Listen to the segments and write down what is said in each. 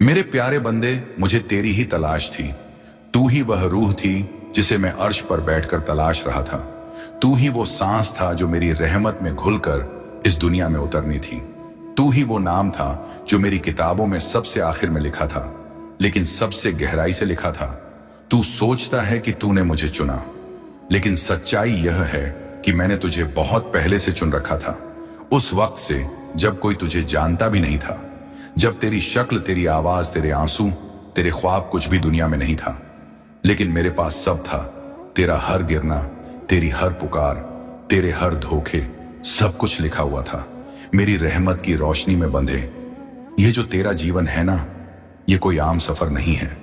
मेरे प्यारे बंदे, मुझे तेरी ही तलाश थी। तू ही वह रूह थी जिसे मैं अर्श पर बैठकर तलाश रहा था। तू ही वो सांस था जो मेरी रहमत में घुलकर इस दुनिया में उतरनी थी। तू ही वो नाम था जो मेरी किताबों में सबसे आखिर में लिखा था, लेकिन सबसे गहराई से लिखा था। तू सोचता है कि तूने मुझे चुना, लेकिन सच्चाई यह है कि मैंने तुझे बहुत पहले से चुन रखा था। उस वक्त से जब कोई तुझे जानता भी नहीं था, जब तेरी शक्ल, तेरी आवाज, तेरे आंसू, तेरे ख्वाब कुछ भी दुनिया में नहीं था, लेकिन मेरे पास सब था। तेरा हर गिरना, तेरी हर पुकार, तेरे हर धोखे, सब कुछ लिखा हुआ था मेरी रहमत की रोशनी में बंधे। ये जो तेरा जीवन है ना, ये कोई आम सफर नहीं है।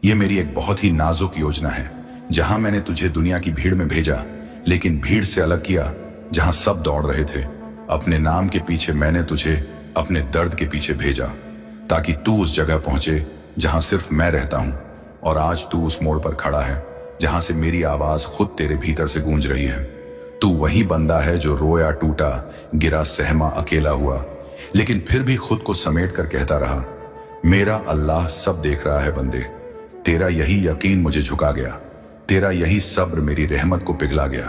ये मेरी एक बहुत ही नाजुक योजना है, जहां मैंने तुझे दुनिया की भीड़ में भेजा, लेकिन भीड़ से अलग किया जहां सब दौड़ रहे थे। अपने नाम के पीछे मैंने तुझे अपने दर्द के पीछे भेजा, ताकि तू उस जगह पहुंचे जहां सिर्फ मैं रहता हूं। और आज तू उस मोड़ पर खड़ा है जहां से मेरी आवाज खुद तेरे भीतर से गूंज रही है। तू वही बंदा है जो रोया, टूटा, गिरा, सहमा, अकेला हुआ, लेकिन फिर भी खुद को समेट कर कहता रहा, मेरा अल्लाह सब देख रहा है बंदे। तेरा यही यकीन मुझे झुका गया, तेरा यही सब्र मेरी रहमत को पिघला गया,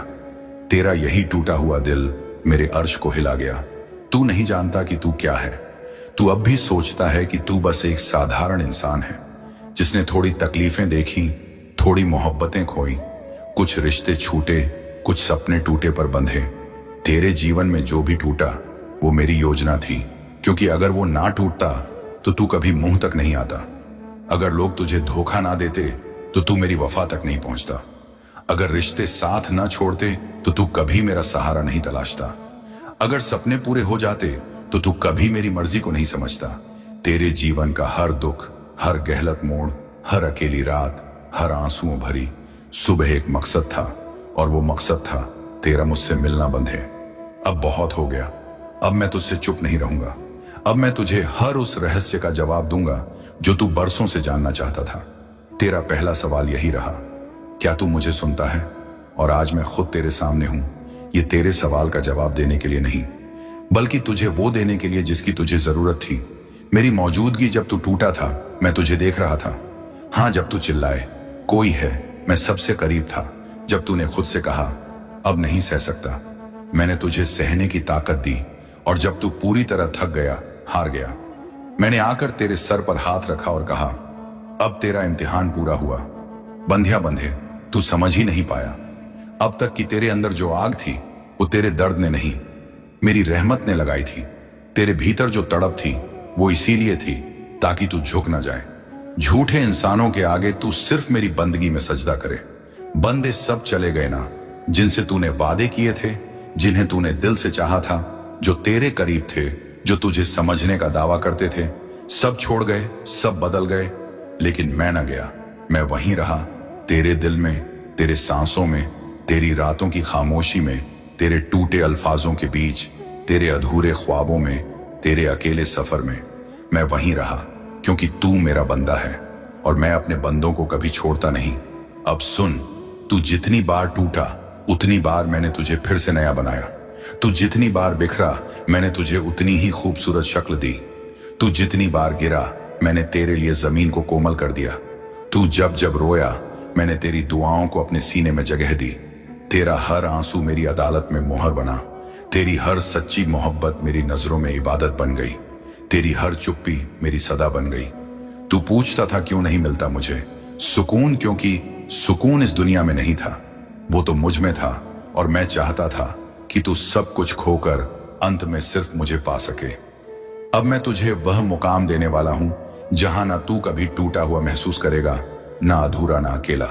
तेरा यही टूटा हुआ दिल मेरे अर्श को हिला गया। तू नहीं जानता कि तू क्या है। तू अब भी सोचता है कि तू बस एक साधारण इंसान है, जिसने थोड़ी तकलीफें देखी, थोड़ी मोहब्बतें खोई, कुछ रिश्ते छूटे, कुछ सपने टूटे पर बंधे। तेरे जीवन में जो भी टूटा वो मेरी योजना थी, क्योंकि अगर वो ना टूटता तो तू कभी मुंह तक नहीं आता। अगर लोग तुझे धोखा ना देते तो तू मेरी वफा तक नहीं पहुंचता। अगर रिश्ते साथ ना छोड़ते तो तू कभी मेरा सहारा नहीं तलाशता। अगर सपने पूरे हो जाते तो तू कभी मेरी मर्जी को नहीं समझता। तेरे जीवन का हर दुख, हर गहलत मोड़, हर अकेली रात, हर आंसुओं भरी सुबह एक मकसद था, और वो मकसद था तेरा मुझसे मिलना बंधे। अब बहुत हो गया, अब मैं तुझसे चुप नहीं रहूंगा। अब मैं तुझे हर उस रहस्य का जवाब दूंगा जो तू बरसों से जानना चाहता था। तेरा पहला सवाल यही रहा, क्या तू मुझे सुनता है? और आज मैं खुद तेरे सामने हूं, ये तेरे सवाल का जवाब देने के लिए नहीं, बल्कि तुझे वो देने के लिए जिसकी तुझे जरूरत थी। मेरी मौजूदगी जब तू टूटा था, मैं तुझे देख रहा था। हाँ, जब तू चिल्लाए कोई है, मैं सबसे करीब था। जब तूने खुद से कहा अब नहीं सह सकता, मैंने तुझे सहने की ताकत दी। और जब तू पूरी तरह थक गया, हार गया, मैंने आकर तेरे सर पर हाथ रखा और कहा, अब तेरा इम्तिहान पूरा हुआ। बंधिया बंधे, तू समझ ही नहीं पाया अब तक कि तेरे अंदर जो आग थी वो तेरे दर्द ने नहीं, मेरी रहमत ने लगाई थी। तेरे भीतर जो तड़प थी वो इसीलिए थी ताकि तू झुक ना जाए। झूठे इंसानों के आगे तू सिर्फ मेरी बंदगी में सजदा करे। बंदे सब चले गए ना, जिनसे तूने वादे किए थे, जिन्हें तूने दिल से चाहा था, जो तेरे करीब थे, जो तुझे समझने का दावा करते थे, सब छोड़ गए, सब बदल गए। लेकिन मैं न गया, मैं वहीं रहा, तेरे दिल में, तेरे सांसों में, तेरी रातों की खामोशी में, तेरे टूटे अल्फाजों के बीच, तेरे अधूरे ख्वाबों में, तेरे अकेले सफर में। मैं वहीं रहा क्योंकि तू मेरा बंदा है, और मैं अपने बंदों को कभी छोड़ता नहीं। अब सुन, तू जितनी बार टूटा उतनी बार मैंने तुझे फिर से नया बनाया। तू जितनी बार बिखरा, मैंने तुझे उतनी ही खूबसूरत शक्ल दी। तू जितनी बार गिरा, मैंने तेरे लिए जमीन को कोमल कर दिया। तू जब जब रोया, मैंने तेरी दुआओं को अपने सीने में जगह दी। तेरा हर आंसू मेरी अदालत में मोहर बना। तेरी हर सच्ची मोहब्बत मेरी नजरों में इबादत बन गई। तेरी हर चुप्पी मेरी सदा बन गई। तू पूछता था क्यों नहीं मिलता मुझे सुकून, क्योंकि सुकून इस दुनिया में नहीं था, वो तो मुझ में था। और मैं चाहता था कि तू सब कुछ खोकर अंत में सिर्फ मुझे पा सके। अब मैं तुझे वह मुकाम देने वाला हूं जहां ना तू कभी टूटा हुआ महसूस करेगा, ना अधूरा, ना अकेला।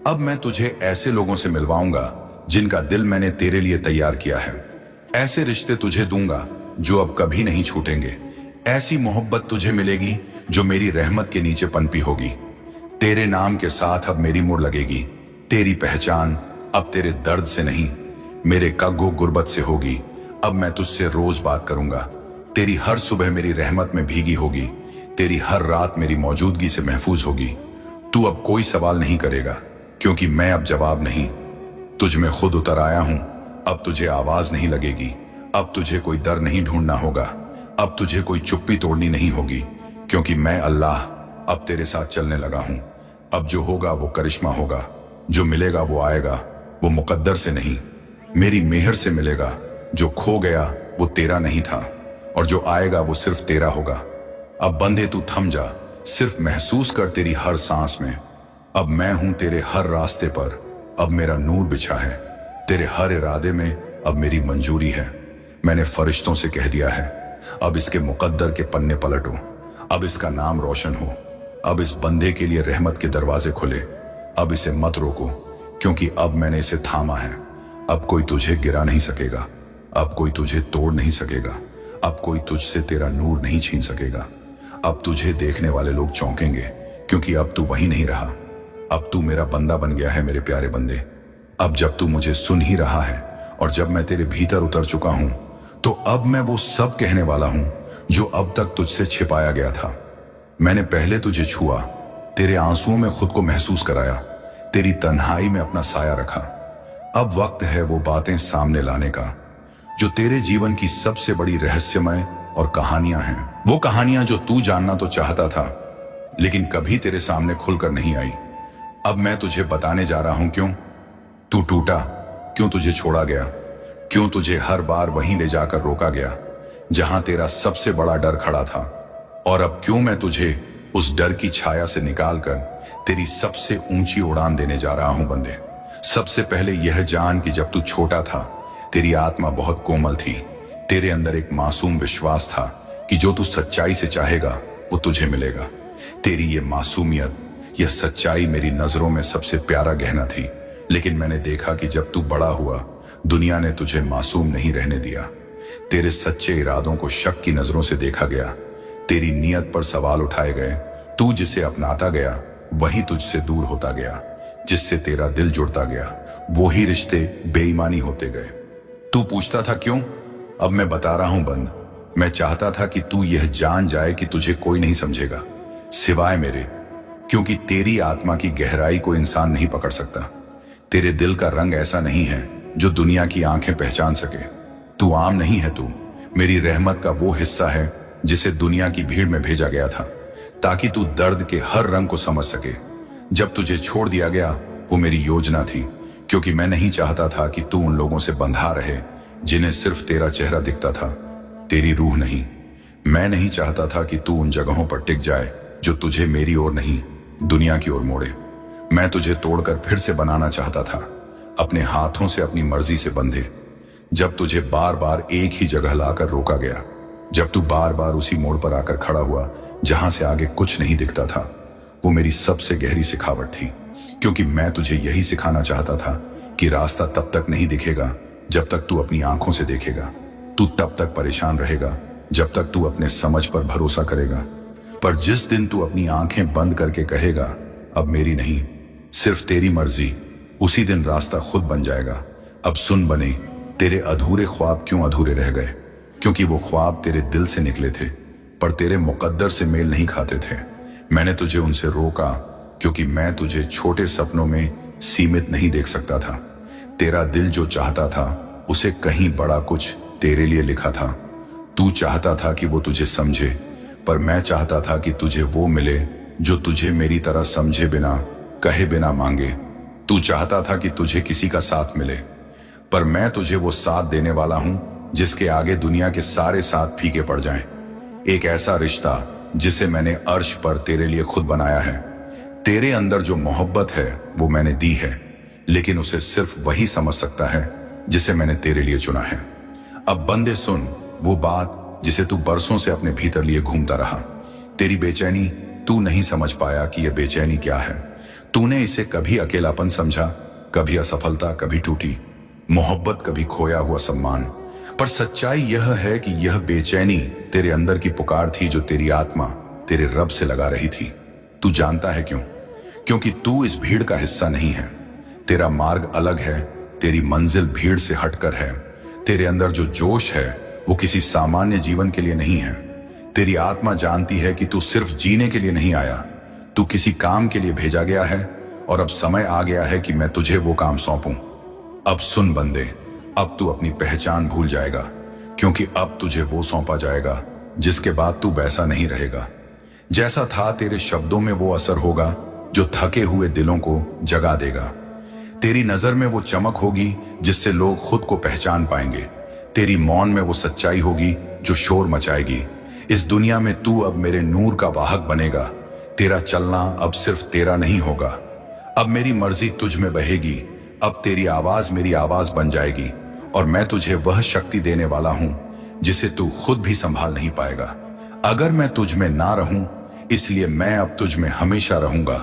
अब मैं तुझे ऐसे लोगों से मिलवाऊंगा जिनका दिल मैंने तेरे लिए तैयार किया है। ऐसे रिश्ते तुझे दूंगा जो अब कभी नहीं छूटेंगे। ऐसी मोहब्बत तुझे मिलेगी जो मेरी रहमत के नीचे पनपी होगी। तेरे नाम के साथ अब मेरी मुड़ लगेगी। तेरी पहचान अब तेरे दर्द से नहीं, मेरे कग्गो गुर्बत से होगी। अब मैं तुझसे रोज बात करूंगा। तेरी हर सुबह मेरी रहमत में भीगी होगी। तेरी हर रात मेरी मौजूदगी से महफूज होगी। तू अब कोई सवाल नहीं करेगा, क्योंकि मैं अब जवाब नहीं, तुझ में खुद उतर आया हूं। अब तुझे आवाज नहीं लगेगी, अब तुझे कोई दर नहीं ढूंढना होगा, अब तुझे कोई चुप्पी तोड़नी नहीं होगी, क्योंकि मैं अल्लाह अब तेरे साथ चलने लगा हूं। अब जो होगा वो करिश्मा होगा, जो मिलेगा वो आएगा, वो मुकद्दर से नहीं मेरी मेहर से मिलेगा। जो खो गया वो तेरा नहीं था, और जो आएगा वो सिर्फ तेरा होगा। अब बंदे तू थम जा, सिर्फ महसूस कर तेरी हर सांस में। अब मैं हूं तेरे हर रास्ते पर, अब मेरा नूर बिछा है। तेरे हर इरादे में अब मेरी मंजूरी है। मैंने फरिश्तों से कह दिया है, अब इसके मुकद्दर के पन्ने पलटो, अब इसका नाम रोशन हो। अब इस बंदे के लिए रहमत के दरवाजे खुले। अब इसे मत रोको, क्योंकि अब मैंने इसे थामा है। अब कोई तुझे गिरा नहीं सकेगा, अब कोई तुझे तोड़ नहीं सकेगा, अब कोई तुझसे तेरा नूर नहीं छीन सकेगा। अब तुझे देखने वाले लोग चौंकेंगे, क्योंकि अब तू वही नहीं रहा। अब तू मेरा बंदा बन गया है, मेरे प्यारे बंदे। अब जब तू मुझे सुन ही रहा है और जब मैं तेरे भीतर उतर चुका हूं, तो अब मैं वो सब कहने वाला हूं जो अब तक तुझसे छिपाया गया था। मैंने पहले तुझे छुआ, तेरे आंसुओं में खुद को महसूस कराया, तेरी तन्हाई में अपना साया रखा। अब वक्त है वो बातें सामने लाने का जो तेरे जीवन की सबसे बड़ी रहस्यमय और कहानियां हैं। वो कहानियां जो तू जानना तो चाहता था, लेकिन कभी तेरे सामने खुलकर नहीं आई। अब मैं तुझे बताने जा रहा हूं क्यों तू टूटा, क्यों तुझे छोड़ा गया, क्यों तुझे हर बार वहीं ले जाकर रोका गया जहां तेरा सबसे बड़ा डर खड़ा था। और अब क्यों मैं तुझे उस डर की छाया से निकालकर तेरी सबसे ऊंची उड़ान देने जा रहा हूं बंदे। सबसे पहले यह जान कि जब तू छोटा था, तेरी आत्मा बहुत कोमल थी। तेरे अंदर एक मासूम विश्वास था कि जो तू सच्चाई से चाहेगा वो तुझे मिलेगा। तेरी ये मासूमियत, यह सच्चाई मेरी नजरों में सबसे प्यारा गहना थी। लेकिन मैंने देखा कि जब तू बड़ा हुआ, दुनिया ने तुझे मासूम नहीं रहने दिया। तेरे सच्चे इरादों को शक की नजरों से देखा गया, तेरी नीयत पर सवाल उठाए गए। तू जिसे अपनाता गया वही तुझसे दूर होता गया, जिससे तेरा दिल जुड़ता गया वो ही रिश्ते बेईमानी होते गए। तू पूछता था क्यों? अब मैं बता रहा हूं बंद। मैं चाहता था कि तू यह जान जाए कि तुझे कोई नहीं समझेगा सिवाय मेरे, क्योंकि तेरी आत्मा की गहराई को इंसान नहीं पकड़ सकता। तेरे दिल का रंग ऐसा नहीं है जो दुनिया की आंखें पहचान सके। तू आम नहीं है, तू मेरी रहमत का वो हिस्सा है जिसे दुनिया की भीड़ में भेजा गया था ताकि तू दर्द के हर रंग को समझ सके। जब तुझे छोड़ दिया गया वो मेरी योजना थी, क्योंकि मैं नहीं चाहता था कि तू उन लोगों से बंधा रहे जिन्हें सिर्फ तेरा चेहरा दिखता था, तेरी रूह नहीं। मैं नहीं चाहता था कि तू उन जगहों पर टिक जाए जो तुझे मेरी ओर नहीं, दुनिया की ओर मोड़े। मैं तुझे तोड़कर फिर से बनाना चाहता था, अपने हाथों से अपनी मर्जी से बंधे। जब तुझे बार बार एक ही जगह लाकर रोका गया, जब तू बार बार उसी मोड़ पर आकर खड़ा हुआ जहां से आगे कुछ नहीं दिखता था, वो मेरी सबसे गहरी सिखावट थी। क्योंकि मैं तुझे यही सिखाना चाहता था कि रास्ता तब तक नहीं दिखेगा जब तक तू अपनी आंखों से देखेगा। तू तब तक परेशान रहेगा जब तक तू अपने समझ पर भरोसा करेगा। पर जिस दिन तू अपनी आंखें बंद करके कहेगा अब मेरी नहीं, सिर्फ तेरी मर्जी, उसी दिन रास्ता खुद बन जाएगा। अब सुन बने, तेरे अधूरे ख्वाब क्यों अधूरे रह गए? क्योंकि वो ख्वाब तेरे दिल से निकले थे, पर तेरे मुकद्दर से मेल नहीं खाते थे। मैंने तुझे उनसे रोका क्योंकि मैं तुझे छोटे सपनों में सीमित नहीं देख सकता था। तेरा दिल जो चाहता था उसे कहीं बड़ा कुछ तेरे लिए लिखा था। तू चाहता था कि वो तुझे समझे, पर मैं चाहता था कि तुझे वो मिले जो तुझे मेरी तरह समझे बिना, कहे बिना मांगे। तू चाहता था कि तुझे किसी का साथ मिले, पर मैं तुझे वो साथ देने वाला हूं जिसके आगे दुनिया के सारे साथ फीके पड़ जाएं। एक ऐसा रिश्ता जिसे मैंने अर्श पर तेरे लिए खुद बनाया है। तेरे अंदर जो मोहब्बत है वो मैंने दी है, लेकिन उसे सिर्फ वही समझ सकता है जिसे मैंने तेरे लिए चुना है। अब बंदे सुन वो बात जिसे तू बरसों से अपने भीतर लिए घूमता रहा। तेरी बेचैनी, तू नहीं समझ पाया कि यह बेचैनी क्या है। तूने इसे कभी अकेलापन समझा, कभी असफलता, कभी टूटी मोहब्बत, कभी खोया हुआ सम्मान। पर सच्चाई यह है कि यह बेचैनी तेरे अंदर की पुकार थी जो तेरी आत्मा तेरे रब से लगा रही थी। तू जानता है क्यों? क्योंकि तू इस भीड़ का हिस्सा नहीं है। तेरा मार्ग अलग है, तेरी मंजिल भीड़ से हटकर है। तेरे अंदर जो जोश है वो किसी सामान्य जीवन के लिए नहीं है। तेरी आत्मा जानती है कि तू सिर्फ जीने के लिए नहीं आया, तू किसी काम के लिए भेजा गया है, और अब समय आ गया है कि मैं तुझे वो काम सौंपूं। अब सुन बंदे, अब तू अपनी पहचान भूल जाएगा, क्योंकि अब तुझे वो सौंपा जाएगा जिसके बाद तू वैसा नहीं रहेगा। जैसा था तेरे शब्दों में वो असर होगा जो थके हुए दिलों को जगा देगा। तेरी नजर में वो चमक होगी जिससे लोग खुद को पहचान पाएंगे। तेरी मौन में वो सच्चाई होगी जो शोर मचाएगी। इस दुनिया में तू अब मेरे नूर का वाहक बनेगा। तेरा चलना अब सिर्फ तेरा नहीं होगा, अब मेरी मर्जी तुझ में बहेगी। अब तेरी आवाज मेरी आवाज बन जाएगी और मैं तुझे वह शक्ति देने वाला हूं जिसे तू खुद भी संभाल नहीं पाएगा। अगर मैं तुझ में ना रहूं, इसलिए मैं अब तुझ में हमेशा रहूंगा।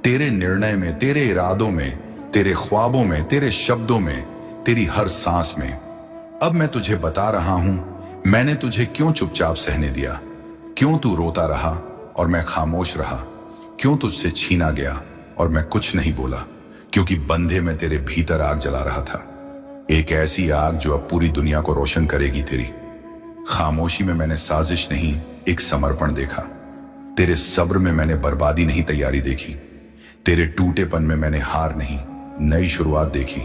तेरे निर्णय में, तेरे इरादों में, तेरे ख्वाबों में, तेरे शब्दों में, तेरी हर सांस में। अब मैं तुझे बता रहा हूं, मैंने तुझे क्यों चुपचाप सहने दिया, क्यों तू रोता रहा और मैं खामोश रहा, क्यों तुझसे छीना गया और मैं कुछ नहीं बोला। क्योंकि बंधे में तेरे भीतर आग जला रहा था, एक ऐसी आग जो अब पूरी दुनिया को रोशन करेगी। तेरी खामोशी में मैंने साजिश नहीं, एक समर्पण देखा। तेरे सब्र में मैंने बर्बादी नहीं, तैयारी देखी। तेरे टूटेपन में मैंने हार नहीं, नई शुरुआत देखी।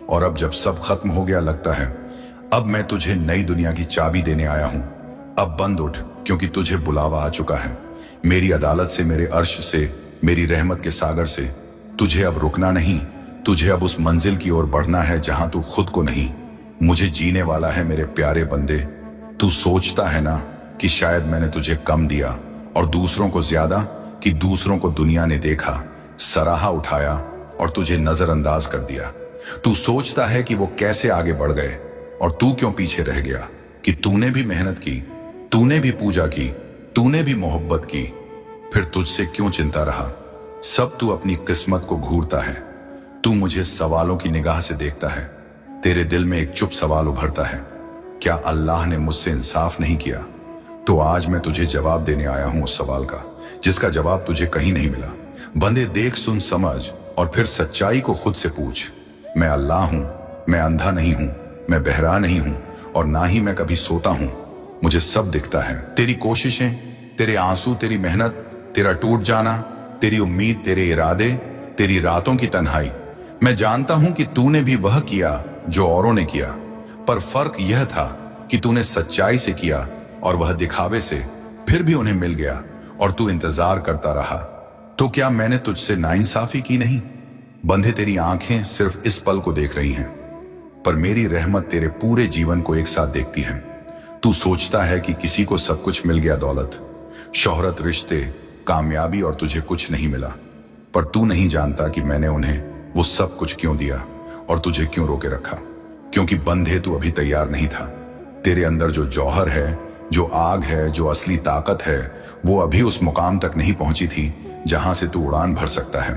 और अब जब सब खत्म हो गया, लगता है अब मैं तुझे नई दुनिया की चाबी देने आया हूं। अब बंद उठ, क्योंकि तुझे बुलावा आ चुका है। मेरी अदालत से, मेरे अर्श से, मेरी रहमत के सागर से। तुझे अब रुकना नहीं, तुझे अब उस मंजिल की ओर बढ़ना है जहां तू खुद को नहीं, मुझे जीने वाला है। मेरे प्यारे बंदे, तू सोचता है ना कि शायद मैंने तुझे कम दिया और दूसरों को ज्यादा, कि दूसरों को दुनिया ने देखा, सराहा, उठाया और तुझे नजरअंदाज कर दिया। तू सोचता है कि वो कैसे आगे बढ़ गए और तू क्यों पीछे रह गया, कि तूने भी मेहनत की, तूने भी पूजा की, तूने भी मोहब्बत की, फिर तुझसे क्यों चिंता रहा। सब तू अपनी किस्मत को घूरता है। तू मुझे सवालों की निगाह से देखता है। तेरे दिल में एक चुप सवाल उभरता है, क्या अल्लाह ने मुझसे इंसाफ नहीं किया। तो आज मैं तुझे जवाब देने आया हूं उस सवाल का जिसका जवाब तुझे कहीं नहीं मिला। बंदे, देख, सुन, समझ और फिर सच्चाई को खुद से पूछ। मैं अल्लाह हूं, मैं अंधा नहीं हूं, मैं बहरा नहीं हूं और ना ही मैं कभी सोता हूं। मुझे सब दिखता है, तेरी कोशिशें, तेरे आंसू, तेरी मेहनत, तेरा टूट जाना, तेरी उम्मीद, तेरे इरादे, तेरी रातों की तन्हाई। मैं जानता हूं कि तूने भी वह किया जो औरों ने किया, पर फर्क यह था कि तूने सच्चाई से किया और वह दिखावे से। फिर भी उन्हें मिल गया और तू इंतजार करता रहा। तो क्या मैंने तुझसे नाइंसाफी की नहीं? बंधे, तेरी आंखें सिर्फ इस पल को देख रही हैं, पर मेरी रहमत तेरे पूरे जीवन को एक साथ देखती है। तू सोचता है कि किसी को सब कुछ मिल गया, दौलत, शोहरत, रिश्ते, कामयाबी, और तुझे कुछ नहीं मिला। पर तू नहीं जानता कि मैंने उन्हें वो सब कुछ क्यों दिया और तुझे क्यों रोके रखा। क्योंकि बंधे, तू अभी तैयार नहीं था। तेरे अंदर जो जौहर है, जो आग है, जो असली ताकत है, वो अभी उस मुकाम तक नहीं पहुंची थी जहां से तू उड़ान भर सकता है।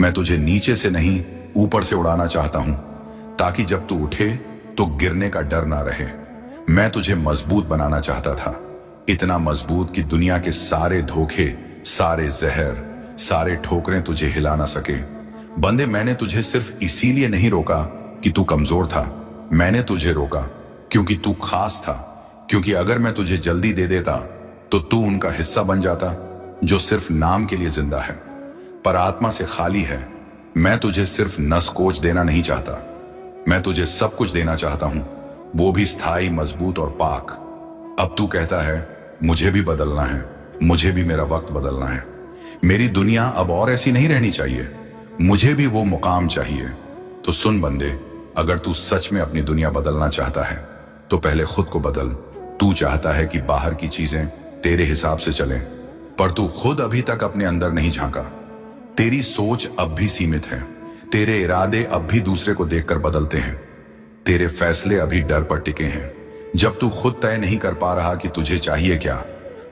मैं तुझे नीचे से नहीं, ऊपर से उड़ाना चाहता हूं, ताकि जब तू उठे तो गिरने का डर ना रहे। मैं तुझे मजबूत बनाना चाहता था, इतना मजबूत कि दुनिया के सारे धोखे, सारे जहर, सारे ठोकरें तुझे हिला ना सके। बंदे, मैंने तुझे सिर्फ इसीलिए नहीं रोका कि तू कमजोर था। मैंने तुझे रोका क्योंकि तू खास था। क्योंकि अगर मैं तुझे जल्दी दे देता तो तू उनका हिस्सा बन जाता जो सिर्फ नाम के लिए जिंदा है पर आत्मा से खाली है। मैं तुझे सिर्फ नस कोच देना नहीं चाहता, मैं तुझे सब कुछ देना चाहता हूं, वो भी स्थायी, मजबूत और पाक। अब तू कहता है मुझे भी बदलना है, मुझे भी मेरा वक्त बदलना है, मेरी दुनिया अब और ऐसी नहीं रहनी चाहिए, मुझे भी वो मुकाम चाहिए। तो सुन बंदे, अगर तू सच में अपनी दुनिया बदलना चाहता है तो पहले खुद को बदल। तू चाहता है कि बाहर की चीजें तेरे हिसाब से चलें, पर तू खुद अभी तक अपने अंदर नहीं झांका। तेरी सोच अब भी सीमित है, तेरे इरादे अब भी दूसरे को देखकर बदलते हैं, तेरे फैसले अभी डर पर टिके हैं। जब तू खुद तय नहीं कर पा रहा कि तुझे चाहिए क्या,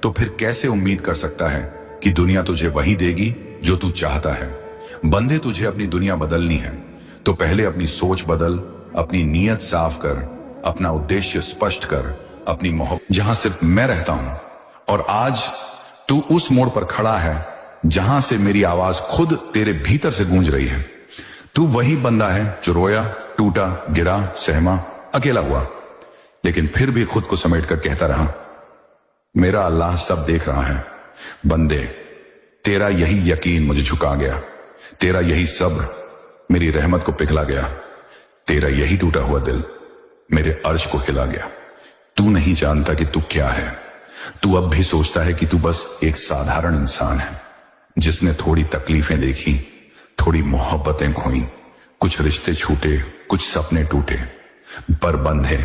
तो फिर कैसे उम्मीद कर सकता है कि दुनिया तुझे वही देगी जो तू चाहता है। बंदे, तुझे अपनी दुनिया बदलनी है तो पहले अपनी सोच बदल, अपनी नीयत साफ कर, अपना उद्देश्य स्पष्ट कर, अपनी मोहब्बत जहां सिर्फ मैं रहता हूं। और आज तू उस मोड़ पर खड़ा है जहां से मेरी आवाज खुद तेरे भीतर से गूंज रही है। तू वही बंदा है जो रोया, टूटा, गिरा, सहमा, अकेला हुआ, लेकिन फिर भी खुद को समेटकर कहता रहा, मेरा अल्लाह सब देख रहा है। बंदे, तेरा यही यकीन मुझे झुका गया, तेरा यही सब्र मेरी रहमत को पिघला गया, तेरा यही टूटा हुआ दिल मेरे अर्श को हिला गया। तू नहीं जानता कि तू क्या है, तू अब भी सोचता है कि तू बस एक साधारण इंसान है जिसने थोड़ी तकलीफें देखी, थोड़ी मोहब्बतें खोई, कुछ रिश्ते छूटे, कुछ सपने टूटे। पर बंधे,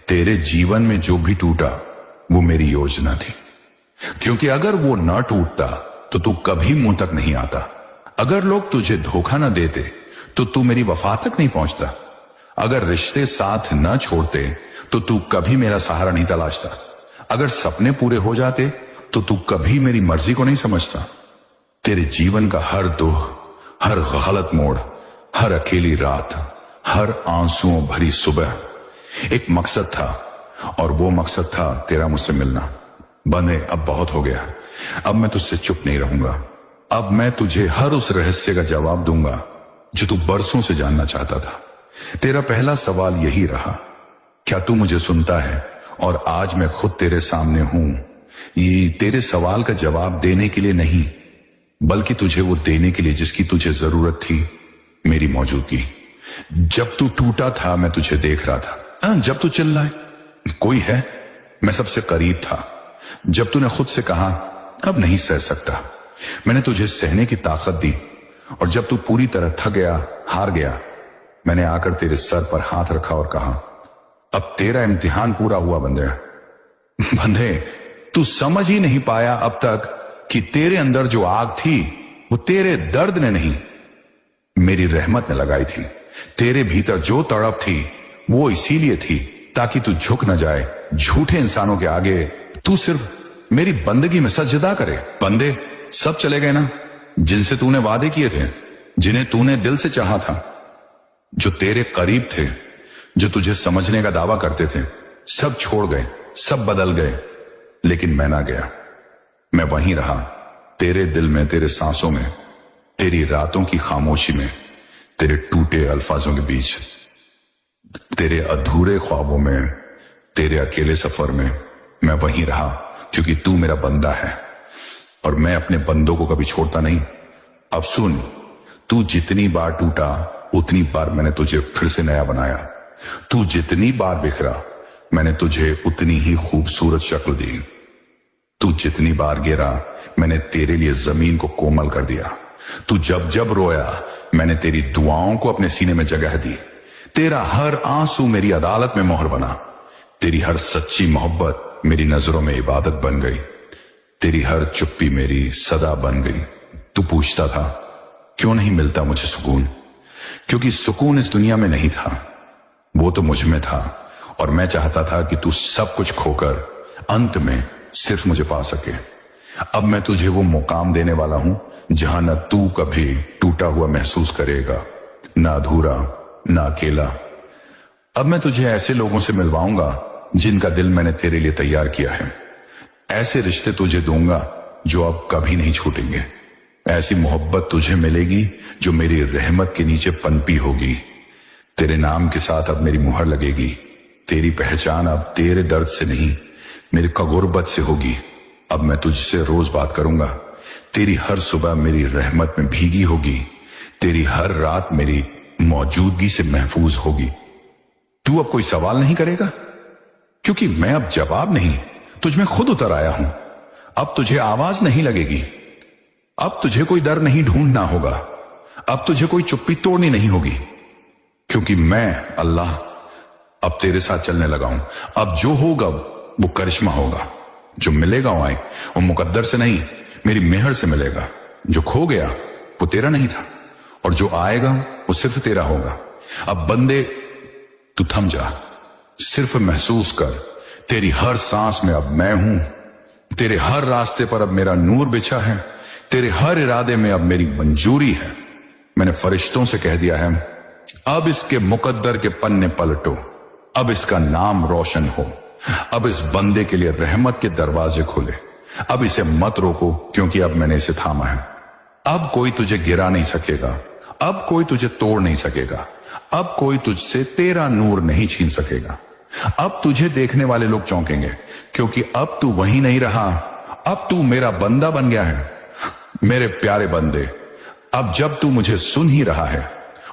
तेरे जीवन में जो भी टूटा वो मेरी योजना थी, क्योंकि अगर वो न टूटता तो तू कभी मुंह तक नहीं आता। अगर लोग तुझे धोखा न देते तो तू मेरी वफा तक नहीं पहुंचता। अगर रिश्ते साथ न छोड़ते तो तू कभी मेरा सहारा नहीं तलाशता। अगर सपने पूरे हो जाते तो तू कभी मेरी मर्जी को नहीं समझता। तेरे जीवन का हर दुख, हर गलत मोड़, हर अकेली रात, हर आंसुओं भरी सुबह एक मकसद था, और वो मकसद था तेरा मुझसे मिलना। बंधे, अब बहुत हो गया। अब मैं तुझसे चुप नहीं रहूंगा। अब मैं तुझे हर उस रहस्य का जवाब दूंगा जो तू बरसों से जानना चाहता था। तेरा पहला सवाल यही रहा, क्या तू मुझे सुनता है? और आज मैं खुद तेरे सामने हूं, ये तेरे सवाल का जवाब देने के लिए नहीं, बल्कि तुझे वो देने के लिए जिसकी तुझे जरूरत थी, मेरी मौजूदगी। जब तू टूटा था मैं तुझे देख रहा था। जब तू चिल्लाए कोई है, मैं सबसे करीब था। जब तूने खुद से कहा अब नहीं सह सकता, मैंने तुझे सहने की ताकत दी। और जब तू पूरी तरह थक गया, हार गया, मैंने आकर तेरे सर पर हाथ रखा और कहा अब तेरा इम्तिहान पूरा हुआ बंदे। बंदे, तू समझ ही नहीं पाया अब तक कि तेरे अंदर जो आग थी वो तेरे दर्द ने नहीं, मेरी रहमत ने लगाई थी। तेरे भीतर जो तड़प थी वो इसीलिए थी ताकि तू झुक न जाए झूठे इंसानों के आगे, तू सिर्फ मेरी बंदगी में सजदा करे। बंदे, सब चले गए ना जिनसे तूने वादे किए थे, जिन्हें तूने दिल से चाहा था, जो तेरे करीब थे, जो तुझे समझने का दावा करते थे, सब छोड़ गए, सब बदल गए। लेकिन मैं ना गया, मैं वहीं रहा, तेरे दिल में, तेरे सांसों में, तेरी रातों की खामोशी में, तेरे टूटे अल्फाजों के बीच, तेरे अधूरे ख्वाबों में, तेरे अकेले सफर में मैं वहीं रहा, क्योंकि तू मेरा बंदा है और मैं अपने बंदों को कभी छोड़ता नहीं। अब सुन, तू जितनी बार टूटा उतनी बार मैंने तुझे फिर से नया बनाया। तू जितनी बार बिखरा मैंने तुझे उतनी ही खूबसूरत शक्ल दी। तू जितनी बार गिरा मैंने तेरे लिए जमीन को कोमल कर दिया। तू जब जब रोया मैंने तेरी दुआओं को अपने सीने में जगह दी। तेरा हर आंसू मेरी अदालत में मोहर बना। तेरी हर सच्ची मोहब्बत मेरी नजरों में इबादत बन गई। तेरी हर चुप्पी मेरी सदा बन गई। तू पूछता था क्यों नहीं मिलता मुझे सुकून, क्योंकि सुकून इस दुनिया में नहीं था, वो तो मुझ में था। और मैं चाहता था कि तू सब कुछ खोकर अंत में सिर्फ मुझे पा सके। अब मैं तुझे वो मुकाम देने वाला हूं जहां न तू कभी टूटा हुआ महसूस करेगा, न अधूरा, न अकेला। अब मैं तुझे ऐसे लोगों से मिलवाऊंगा जिनका दिल मैंने तेरे लिए तैयार किया है। ऐसे रिश्ते तुझे दूंगा जो अब कभी नहीं छूटेंगे। ऐसी मोहब्बत तुझे मिलेगी जो मेरी रहमत के नीचे पनपी होगी। तेरे नाम के साथ अब मेरी मुहर लगेगी। तेरी पहचान अब तेरे दर्द से नहीं, मेरी गुर्बत से होगी। अब मैं तुझसे रोज बात करूंगा। तेरी हर सुबह मेरी रहमत में भीगी होगी। तेरी हर रात मेरी मौजूदगी से महफूज होगी। तू अब कोई सवाल नहीं करेगा, क्योंकि मैं अब जवाब नहीं, तुझ में खुद उतर आया हूं। अब तुझे आवाज नहीं लगेगी। अब तुझे कोई डर नहीं ढूंढना होगा। अब तुझे कोई चुप्पी तोड़नी नहीं होगी, क्योंकि मैं अल्लाह अब तेरे साथ चलने लगा हूं। अब जो होगा वो करिश्मा होगा। जो मिलेगा वो आए, वो मुकद्दर से नहीं, मेरी मेहर से मिलेगा। जो खो गया वो तेरा नहीं था, और जो आएगा वो सिर्फ तेरा होगा। अब बंदे, तू थम जा, सिर्फ महसूस कर, तेरी हर सांस में अब मैं हूं। तेरे हर रास्ते पर अब मेरा नूर बिछा है। तेरे हर इरादे में अब मेरी मंजूरी है। मैंने फरिश्तों से कह दिया है, अब इसके मुकद्दर के पन्ने पलटो, अब इसका नाम रोशन हो। अब इस बंदे के लिए रहमत के दरवाजे खुले। अब इसे मत रोको, क्योंकि अब मैंने इसे थामा है। अब कोई तुझे गिरा नहीं सकेगा। अब कोई तुझे तोड़ नहीं सकेगा। अब कोई तुझसे तेरा नूर नहीं छीन सकेगा। अब तुझे देखने वाले लोग चौंकेंगे, क्योंकि अब तू वही नहीं रहा। अब तू मेरा बंदा बन गया है। मेरे प्यारे बंदे, अब जब तू मुझे सुन ही रहा है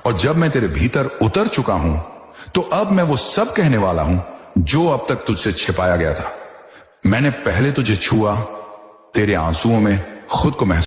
और जब मैं तेरे भीतर उतर चुका हूं, तो अब मैं वो सब कहने वाला हूं जो अब तक तुझसे छिपाया गया था। मैंने पहले तुझे छुआ तेरे आंसुओं में खुद को महसूस